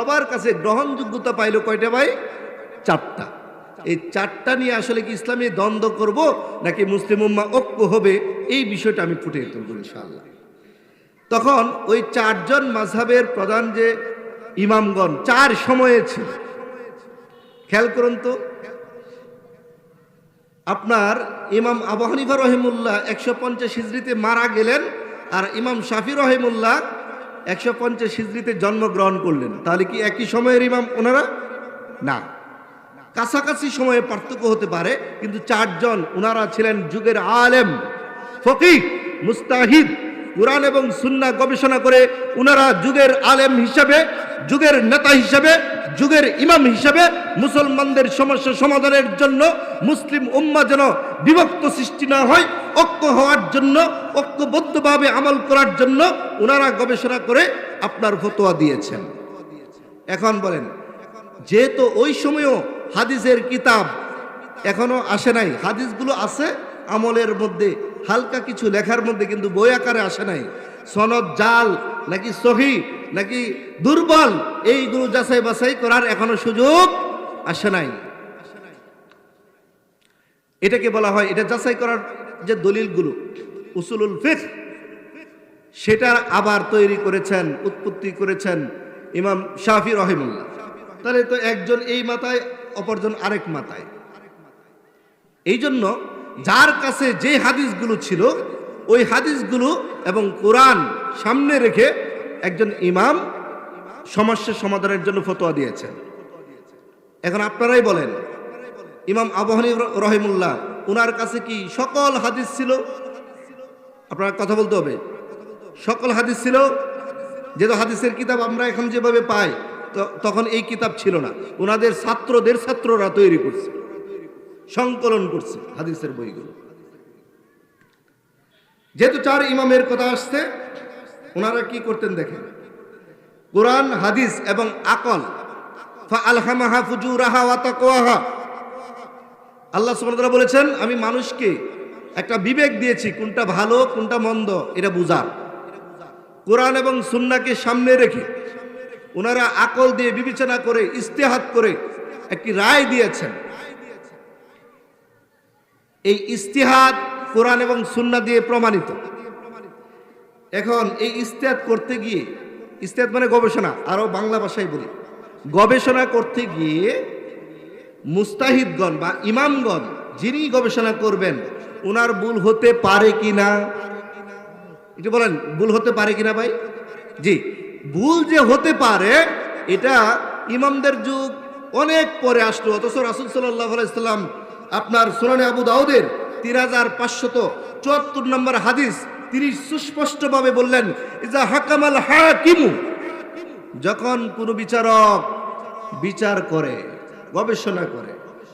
সবার কাছে গ্রহণযোগ্যতা পাইল কয়টা ভাই? চারটা। এই চারটা নিয়ে আসলে কি ইসলামী দ্বন্দ্ব করব নাকি মুসলিম উম্মাহ ঐক্য হবে, এই বিষয়টা আমি ফুটিয়ে তুলব ইনশাআল্লাহ। তখন ওই চারজন মাযহাবের প্রধান যে ইমামগণ চার সময়ে ছিল, খেয়াল করুন তো। আপনার ইমাম আবু হানিফা রহিমুল্লাহ 150 হিজরিতে মারা গেলেন, আর ইমাম শাফি রহিমুল্লাহ 150 হিজরিতে জন্মগ্রহণ করলেন। তাহলে কি একই সময়ের ইমাম ওনারা? না, কাছাকাছি সময়ে পার্থক্য হতে পারে, কিন্তু চারজন ওনারা ছিলেন যুগের আলেম, ফকিহ, মুস্তাহিদ, কুরআন এবং সুন্নাহ গবেষণা করে ওনারা যুগের আলেম হিসাবে, যুগের নেতা হিসাবে, যুগের ইমাম হিসাবে মুসলমানদের সমস্যা সমাধানের জন্য, মুসলিম উম্মাহ যেন বিভক্ত সৃষ্টি না হয়, ঐক্য হওয়ার জন্য, ঐক্যবদ্ধভাবে আমল করার জন্য ওনারা গবেষণা করে আপনার ফতোয়া দিয়েছেন। এখন বলেন, যেহেতু ওই সময়ও হাদিসের কিতাব এখনো আসে নাই, হাদিসগুলো আছে আমলের মধ্যে, হালকা কিছু লেখার মধ্যে, কিন্তু বই আকারে আসে নাই। সনদ জাল নাকি সহি নাকি দুর্বল, এইগুলো যাচাই বাছাই করার এখনো সুযোগ আসে নাই। এটাকে বলা হয়, এটা যাচাই করার যে দলিলগুলো উসুলুল ফিকহ, সেটা আবার তৈরি করেছেন, উৎপত্তি করেছেন ইমাম শাফি রহিমুল্লাহ। তাহলে তো একজন এই মাথায়, অপরজন আরেক মাথায়। এই জন্য যার কাছে যে হাদিসগুলো ছিল, ওই হাদিসগুলো এবং কোরআন সামনে রেখে একজন ইমাম সমস্যা সমাধানের জন্য ফতোয়া দিয়েছেন। এখন আপনারাই বলেন, ইমাম আবু হানিফা রহিমুল্লাহ ওনার কাছে কি সকল হাদিস ছিল? আপনারা কথা বলতে হবে, সকল হাদিস ছিল? যেহেতু হাদিসের কিতাব আমরা এখন যেভাবে পাই, তখন এই কিতাব ছিল না। ওনাদের ছাত্ররা তৈরি করছে, সংকলন করছে হাদিসের বইগুলো। যেহেতু চার ইমামের কথা আসছে, ওনারা কি করতেন দেখেন, কোরআন, হাদিস এবং আকল, ফাআলহামাহা ফুজুরাহা ওয়া তাকওয়াহা। আল্লাহ সুবহানাহু ওয়া তাআলা বলেছেন, আমি মানুষকে একটা বিবেক দিয়েছি, কোনটা ভালো কোনটা মন্দ এটা বুঝার। কোরআন এবং সুন্নাহকে সামনে রেখে ওনারা আকল দিয়ে বিবেচনা করে, ইজতিহাদ করে একটি রায় দিয়েছেন। এই ইজতিহাদ কোরআন এবং সুন্নাহ দিয়ে প্রমাণিত। এখন এই ইজতিহাদ করতে গিয়ে, ইজতিহাদ মানে গবেষণা, আরো বাংলা ভাষায় বলি, গবেষণা করতে গিয়ে মুস্তাহিদগণ বা ইমামগণ যিনি গবেষণা করবেন, ওনার ভুল হতে পারে কিনা? একটু বলেন, ভুল হতে পারে কিনা ভাই? জি, ভুল যে হতে পারে, এটা ইমামদের যুগ অনেক পরে আসলো। অথচ রাসূল সাল্লাল্লাহু আলাইহি ওয়াসাল্লাম আপনার সুনানে আবু দাউদের 3574 নম্বর হাদিস, তিনি সুস্পষ্টভাবে বললেন, ইজা হাকামাল হাকিমু, যখন কোন বিচারক বিচার করে, গবেষণা করে,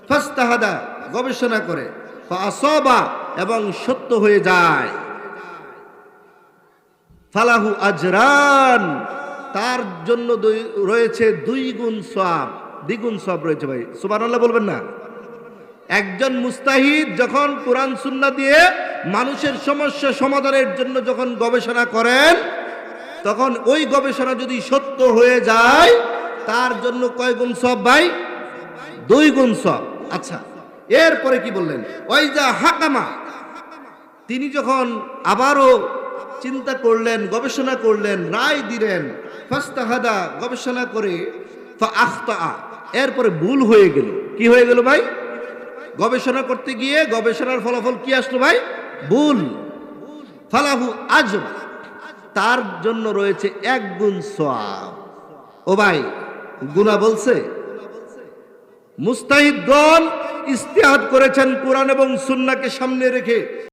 ফাস্তাহাদা, গবেষণা করে, ফাআসাবা, এবং সত্য হয়ে যায়, ফালাহু আজরান, তার জন্য রয়েছে 2 গুণ সওয়াব, দ্বিগুণ সওয়াব রয়েছে। ভাই সুবহানাল্লাহ বলবেন না? একজন মুস্তাহিদ যখন কোরআন সুন্নাহ দিয়ে মানুষের সমস্যা সমাধানের জন্য যখন গবেষণা করেন, তখন ওই গবেষণা যদি সত্য হয়ে যায়, তার জন্য কয় গুণ সওয়াব ভাই? 2 গুণ সওয়াব। আচ্ছা, এরপরে কি বললেন? ওয়াইজা হাকামা, তিনি যখন আবারও চিন্তা করলেন, গবেষণা করলেন, রায় দিলেন, ফাস্তাহাদা, গবেষণা করে, ফাআখতা, এরপরে ভুল হয়ে গেল। কি হয়ে গেল ভাই? গবেষণা করতে গিয়ে গবেষণার ফলাফল কি আসলো ভাই? ভুল। ফালাহু আজর, তার জন্য রয়েছে 1 গুণ সওয়াব। ও ভাই, গুনাহ বলছে? মুস্তাহিদগণ ইজতিহাদ করেছেন কোরআন এবং সুন্নাহকে সামনে রেখে।